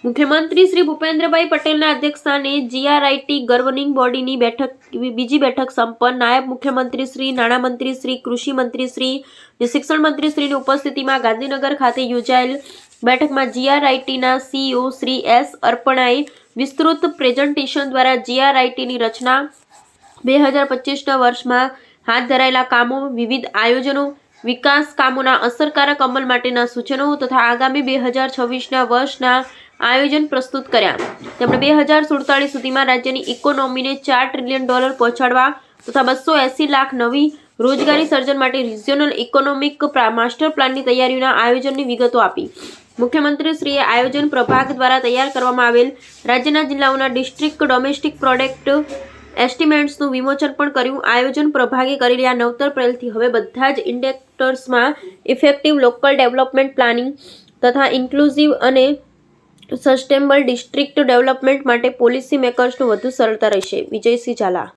મુખ્યમંત્રી શ્રી ભૂપેન્દ્રભાઈ પટેલના અધ્યક્ષસ્થાને જીઆરઆઈટી ગવર્નિંગ બોડીની બીજી બેઠક સંપન્ન. નાયબ મુખ્યમંત્રી શ્રી, નાણામંત્રી શ્રી, કૃષિ મંત્રી શ્રી અને શિક્ષણ મંત્રી શ્રીની ઉપસ્થિતિમાં ગાંધીનગર ખાતે યોજાયેલ બેઠકમાં જીઆરઆઈટીના સીઈઓ શ્રી એસ અર્પણાએ વિસ્તૃત પ્રેઝન્ટેશન દ્વારા જીઆરઆઈટીની રચના, 2025ના વર્ષમાં હાથ ધરાયેલા કામો, વિવિધ આયોજનો, વિકાસ કામોના અસરકારક અમલ માટેના સૂચનો તથા આગામી 2026ના વર્ષના આયોજન પ્રસ્તુત કર્યા. તેમણે 2047 સુધીમાં રાજ્યની ઇકોનોમીને $4 ટ્રિલિયન પહોંચાડવા તથા 280 લાખ નવી રોજગારી સર્જન માટે રિજિયોનલ ઇકોનોમિક માસ્ટર પ્લાનની તૈયારીઓના આયોજનની વિગતો આપી. મુખ્યમંત્રીશ્રીએ આયોજન પ્રભાગ દ્વારા તૈયાર કરવામાં આવેલ રાજ્યના જિલ્લાઓના ડિસ્ટ્રિક્ટ ડોમેસ્ટિક પ્રોડક્ટ એસ્ટિમેટ્સનું વિમોચન પણ કર્યું. આયોજન પ્રભાગે કરેલી આ નવતર પહેલથી હવે બધા જ ઇન્ડેક્ટર્સમાં ઇફેક્ટિવ લોકલ ડેવલપમેન્ટ પ્લાનિંગ તથા ઇન્ક્લુઝિવ અને સસ્ટેનેબલ ડિસ્ટ્રિક્ટ ડેવલપમેન્ટ માટે પોલિસી મેકર્સનું વધુ સરળતા રહેશે. વિજયસિંહ ઝાલા.